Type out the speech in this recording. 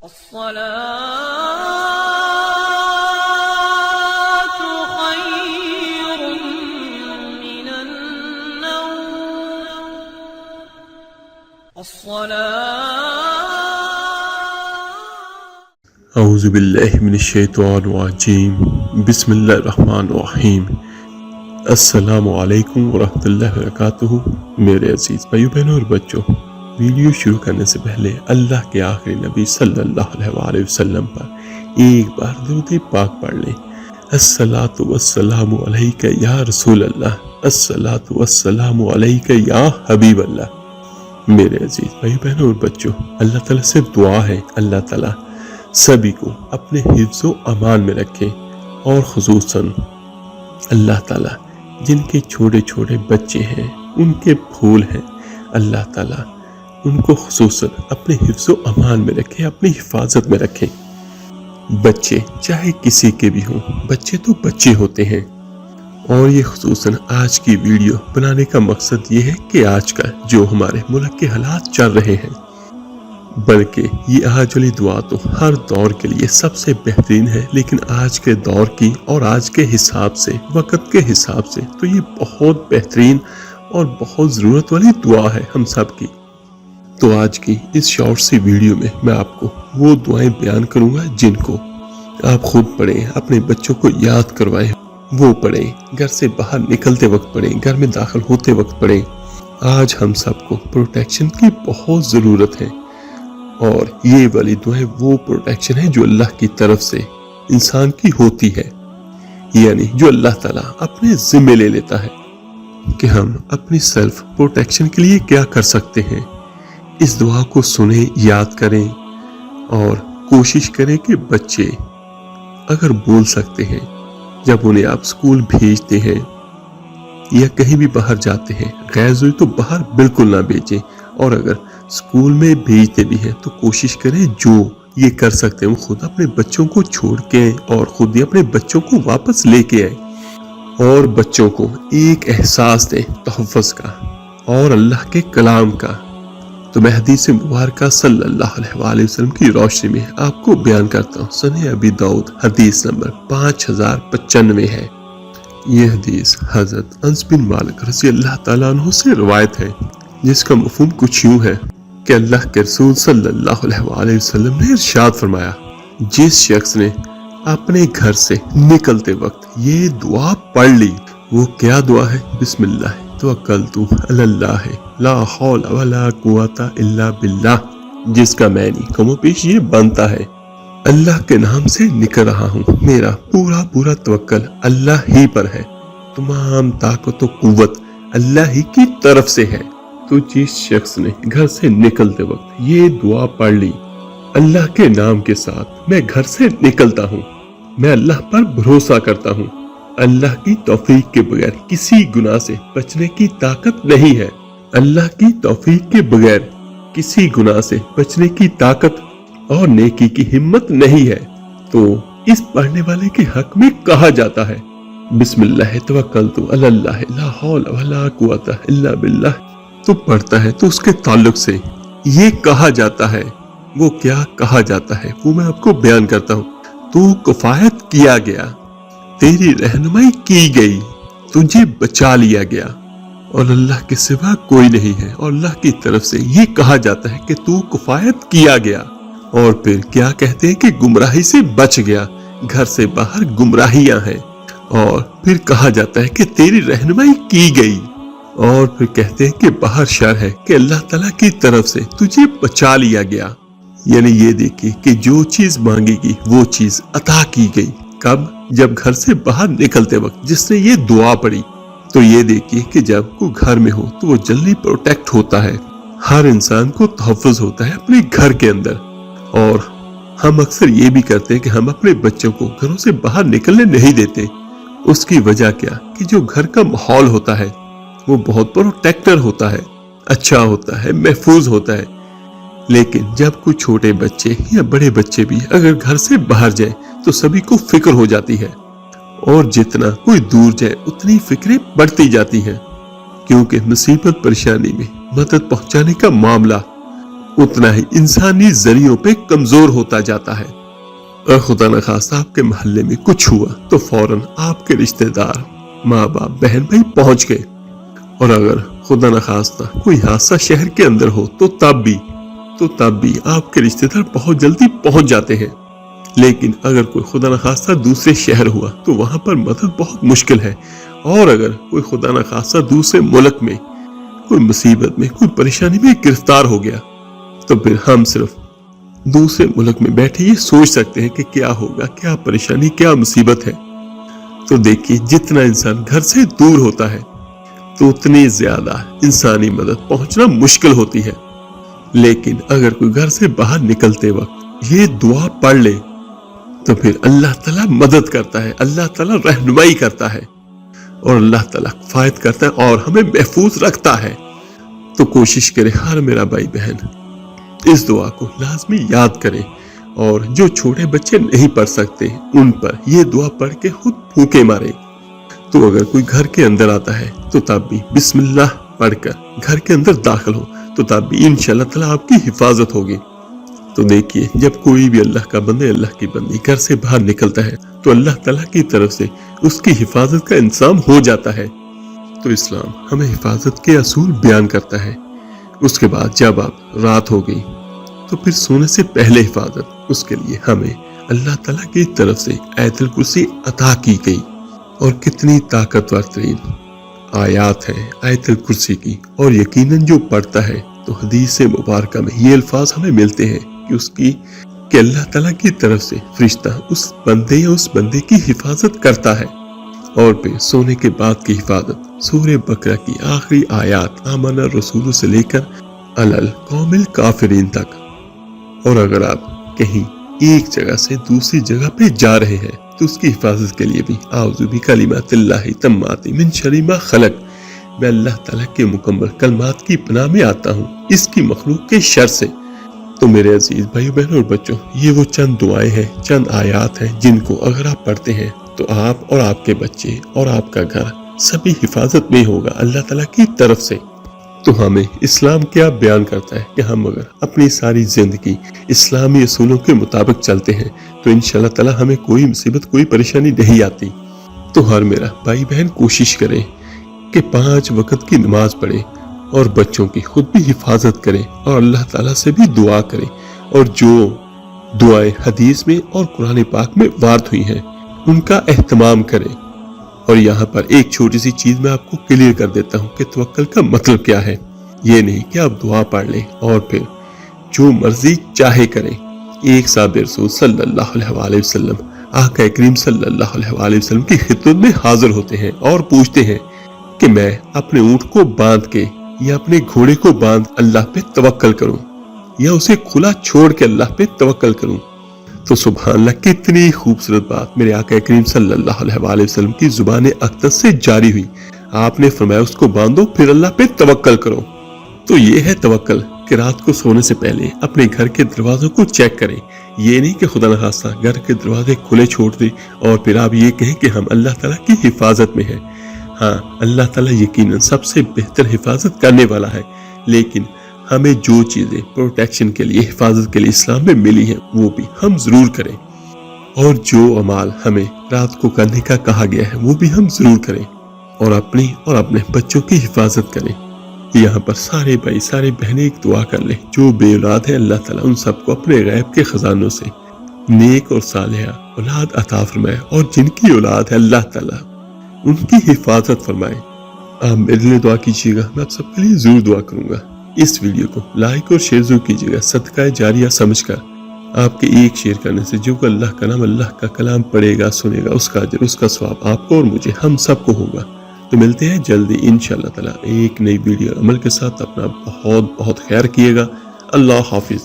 الصلاة خير من النوم. اعوذ باللہ من الشیطان الرجیم. بسم اللہ الرحمن الرحیم. السلام علیکم ورحمۃ اللہ وبرکاتہ. میرے عزیز بھائیو بہنوں اور بچوں، ویڈیو شروع کرنے سے پہلے اللہ کے آخری نبی صلی اللہ علیہ وآلہ وسلم پر ایک بار درود پاک پڑھ لیں. الصلاۃ والسلام علیک یا رسول اللہ، الصلاۃ والسلام علیک یا حبیب اللہ. میرے عزیز بھائی بہنوں اور بچوں، اللہ تعالیٰ سے دعا ہے اللہ تعالیٰ سبھی کو اپنے حفظ و امان میں رکھے، اور خصوصاً اللہ تعالیٰ جن کے چھوٹے چھوٹے بچے ہیں، ان کے پھول ہیں، اللہ تعالیٰ ان کو خصوصاً اپنے حفظ و امان میں رکھے، اپنی حفاظت میں رکھے. بچے چاہے کسی کے بھی ہوں، بچے تو بچے ہوتے ہیں. اور یہ خصوصاً آج کی ویڈیو بنانے کا مقصد یہ ہے کہ آج کا جو ہمارے ملک کے حالات چل رہے ہیں، بلکہ یہ آج والی دعا تو ہر دور کے لیے سب سے بہترین ہے، لیکن آج کے دور کی اور آج کے حساب سے، وقت کے حساب سے تو یہ بہت بہترین اور بہت ضرورت والی دعا ہے ہم سب کی. تو آج کی اس شارٹ سی ویڈیو میں آپ کو وہ دعائیں بیان کروں گا جن کو آپ خود پڑھیں، اپنے بچوں کو یاد کروائیں، وہ پڑھیں، گھر سے باہر نکلتے وقت پڑھیں، گھر میں داخل ہوتے وقت پڑھیں. آج ہم سب کو پروٹیکشن کی بہت ضرورت ہے، اور یہ والی دعائیں وہ پروٹیکشن ہے جو اللہ کی طرف سے انسان کی ہوتی ہے، یعنی جو اللہ تعالیٰ اپنے ذمہ لے لیتا ہے کہ ہم اپنی سیلف پروٹیکشن کے لیے کیا کر سکتے ہیں. اس دعا کو سنیں، یاد کریں، اور کوشش کریں کہ بچے اگر بول سکتے ہیں جب انہیں آپ اسکول بھیجتے ہیں یا کہیں بھی باہر جاتے ہیں، غیر ضروری تو باہر بالکل نہ بھیجیں، اور اگر اسکول میں بھیجتے بھی ہیں تو کوشش کریں جو یہ کر سکتے ہیں وہ خود اپنے بچوں کو چھوڑ کے آئیں، اور خود ہی اپنے بچوں کو واپس لے کے آئیں، اور بچوں کو ایک احساس دیں تحفظ کا اور اللہ کے کلام کا. تو میں حدیث مبارکہ صلی اللہ علیہ وآلہ وسلم کی روشنی میں آپ کو بیان کرتا ہوں. سنن ابی داؤد حدیث نمبر 5095 ہے. یہ حدیث حضرت انس بن مالک رضی اللہ تعالیٰ عنہ سے روایت ہے، جس کا مفہوم کچھ یوں ہے کہ اللہ کے رسول صلی اللہ علیہ وآلہ وسلم نے ارشاد فرمایا، جس شخص نے اپنے گھر سے نکلتے وقت یہ دعا پڑھ لی، وہ کیا دعا ہے؟ بسم اللہ توکلت علی اللہ لا حول ولا قوت الا باللہ، جس کا معنی کم و بیش یہ بنتا ہے، اللہ کے نام سے نکل رہا ہوں، میرا پورا توکل اللہ ہی پر ہے، تمام طاقت و قوت اللہ ہی کی طرف سے ہے. تو جس شخص نے گھر سے نکلتے وقت یہ دعا پڑھ لی، اللہ کے نام کے ساتھ میں گھر سے نکلتا ہوں، میں اللہ پر بھروسہ کرتا ہوں، اللہ کی توفیق کے بغیر کسی گناہ سے بچنے کی طاقت نہیں ہے، اللہ کی توفیق کے بغیر کسی گناہ سے بچنے کی طاقت اور نیکی کی ہمت نہیں ہے. تو اس پڑھنے والے کے حق میں کہا جاتا ہے بسم اللہ توکلت علی اللہ لا حول ولا قوت الا باللہ. تو پڑھتا ہے تو اس کے تعلق سے یہ کہا جاتا ہے، وہ کیا کہا جاتا ہے وہ میں آپ کو بیان کرتا ہوں. تو کفایت کیا گیا، تیری رہنمائی کی گئی، تجھے بچا لیا گیا، اور اللہ کے سوا کوئی نہیں ہے، اور اللہ کی طرف سے یہ کہا جاتا ہے کہ تو کفایت کیا گیا. اور پھر کیا کہتے ہیں کہ گمراہی سے بچ گیا، گھر سے باہر گمراہیاں ہیں، اور پھر کہا جاتا ہے کہ تیری رہنمائی کی گئی، اور پھر کہتے ہیں کہ باہر شر ہے کہ اللہ تعالیٰ کی طرف سے تجھے بچا لیا گیا. یعنی یہ دیکھیے کہ جو چیز مانگے گی وہ چیز عطا کی گئی. کب؟ جب گھر سے باہر نکلتے وقت جس نے یہ دعا پڑھی. تو یہ دیکھیے کہ جب کوئی گھر میں ہو تو وہ جلدی پروٹیکٹ ہوتا ہے، ہر انسان کو تحفظ ہوتا ہے اپنے گھر کے اندر. اور ہم اکثر یہ بھی کرتے ہیں کہ ہم اپنے بچوں کو گھروں سے باہر نکلنے نہیں دیتے. اس کی وجہ کیا کہ جو گھر کا ماحول ہوتا ہے وہ بہت پروٹیکٹر ہوتا ہے، اچھا ہوتا ہے، محفوظ ہوتا ہے. لیکن جب کوئی چھوٹے بچے یا بڑے بچے بھی اگر گھر سے باہر جائے تو سبھی کو فکر ہو جاتی ہے، اور جتنا کوئی دور جائے اتنی فکریں بڑھتی جاتی ہیں، کیونکہ مصیبت پریشانی میں مدد پہنچانے کا معاملہ उतना ही इंसानी जरियों पे कमजोर होता जाता है। और खुदा न खास्ता आपके मोहल्ले में कुछ हुआ तो फौरन आपके रिश्तेदार, माँ बाप, बहन भाई पहुंच गए। और अगर खुदा न खास्ता कोई हादसा शहर के अंदर हो तो तब भी आपके रिश्तेदार बहुत जल्दी पहुंच जाते हैं। लेकिन अगर कोई खुदा न खास्ता दूसरे शहर हुआ तो वहां पर मदद बहुत मुश्किल है। और अगर कोई खुदा न खास्ता दूसरे मुल्क में कोई मुसीबत में, कोई परेशानी में गिरफ्तार हो गया तो फिर हम सिर्फ दूसरे मुल्क में बैठे ये सोच सकते हैं कि क्या होगा, क्या परेशानी, क्या मुसीबत है। तो देखिए, जितना इंसान घर से दूर होता है तो उतनी ज्यादा इंसानी मदद पहुंचना मुश्किल होती है। लेकिन अगर कोई घर से बाहर निकलते वक्त ये दुआ पढ़ ले तो फिर अल्लाह ताला मदद करता है, अल्लाह ताला रहनुमाई करता है और अल्लाह ताला किफायत करता है और हमें महफूज रखता है। तो कोशिश करे हर मेरा भाई बहन इस दुआ को लाजमी याद करें। और जो छोटे बच्चे नहीं पढ़ सकते उन पर यह दुआ पढ़ के खुद फूंके मारे। तो अगर कोई घर के अंदर आता है तो तब भी बिस्मिल्लाह पढ़कर घर के अंदर दाखिल हो तो तब भी इंशाअल्लाह ताला आपकी हिफाजत होगी। तो देखिए, जब कोई भी अल्लाह का बंदे, अल्लाह की बंदी घर से बाहर निकलता है तो अल्लाह ताला की तरफ से उसकी हिफाजत का इंतजाम हो जाता है। तो इस्लाम हमें हिफाजत के असूल बयान करता है। उसके बाद जब आप रात हो गई तो फिर सोने से पहले हिफाजत, उसके लिए हमें अल्लाह ताला की तरफ से आयतुल कुर्सी अता की गई। और कितनी ताकतवर तरीन आयात है आयतुल कुर्सी की। और यकीनन जो पढ़ता है तो हदीस मुबारक में ये अल्फाज हमें मिलते हैं कि अल्लाह ताला की तरफ से फरिश्ता उस बंदे या उस बंदे की हिफाजत करता है। और फिर सोने के बाद की हिफाजत सूरह बकरा की आखिरी आयात आमना रसूल से लेकर अलल कौमिल काफिरीन तक। और अगर आप कहीं एक जगह से दूसरी जगह पे जा रहे हैं तो उसकी हिफाजत के लिए भी आउज़ु बिकलिमातिल्लाहि तम्माति मिन शर्रि मा खलक, मैं अल्लाह ताला के मुकम्मल कलमात की पनाह में आता हूँ इसकी मखलूक के शर से। तो मेरे अजीज भाइयों बहनों और बच्चों, ये वो चंद दुआएं हैं, चंद आयात हैं जिनको अगर आप पढ़ते हैं तो आप और आपके बच्चे और आपका घर सभी हिफाजत में होगा अल्लाह ताला की तरफ से। तो हमें इस्लाम क्या बयान करता है कि हम अगर अपनी सारी जिंदगी इस्लामी असूलों के मुताबिक चलते हैं तो इंशाअल्लाह ताला हमें कोई मुसीबत, कोई परेशानी नहीं आती। तो हर मेरा भाई बहन कोशिश करें कि 5 वक्त की नमाज पढ़े और बच्चों की खुद भी हिफाजत करें और अल्लाह ताला से भी दुआ करें। और जो दुआएं हदीस में और कुरान पाक में वार्द हुई हैं उनका एहतमाम करें। और यहाँ पर एक छोटी सी चीज मैं आपको क्लियर कर देता हूँ कि तवक्कल का मतलब क्या है। ये नहीं कि आप दुआ पढ़ लें और फिर जो मर्जी चाहे करें। एक साहब रसूल सल्लल्लाहु अलैहि वसल्लम आका करीम सल्लल्लाहु अलैहि वसल्लम की खिदमत में हाजिर होते हैं और पूछते हैं कि मैं अपने ऊंट को बांध के या अपने घोड़े को बांध अल्लाह पे तवक्कल करूं या उसे खुला छोड़ के अल्लाह पे तवक्कल करूं। तो सुभान अल्लाह, कितनी खूबसूरत बात मेरे आका करीम सल्लल्लाहु अलैहि वसल्लम की जुबान अक़दस से जारी हुई। आपने फरमाया उसको बांधो फिर अल्लाह पे तवक्कल करो। तो ये है तवक्कल कि रात को सोने से पहले अपने घर के दरवाजों को चेक करें। ये नहीं कि खुदा न खास्ता घर के दरवाजे खुले छोड़ दे और फिर आप ये कहें कि हम अल्लाह ताला की हिफाजत में हैं। हाँ, अल्लाह ताला यकीनन सबसे बेहतर हिफाजत करने वाला है, लेकिन हमें जो चीजें प्रोटेक्शन के लिए, हिफाजत के लिए इस्लाम में मिली हैं वो भी हम जरूर करें। और जो अमाल हमें रात को करने का कहा गया है वो भी हम जरूर करें और अपनी और अपने बच्चों की हिफाजत करें। यहाँ पर सारे भाई सारे बहनें एक दुआ कर लें, जो बे औलाद है अल्लाह ताला उन सबको अपने गैब के खजानों से नेक और सालिहा औलाद अता फरमाए और जिनकी औलाद है अल्लाह ताला उनकी हिफाजत फरमाए। आप मेरे लिए दुआ कीजिएगा, मैं आप सबके लिए जरूर दुआ करूंगा। इस वीडियो को लाइक और शेयर जरूर कीजिएगा, सदका जारिया समझकर। आपके एक शेयर करने से जो अल्लाह का नाम, अल्लाह का कलाम पढ़ेगा, सुनेगा, उसका अजर, उसका सवाब आपको और मुझे, हम सबको होगा। तो मिलते हैं जल्दी इंशाअल्लाह ताला एक नई वीडियो अमल के साथ। अपना बहुत बहुत ख्याल रखिएगा। अल्लाह हाफिज।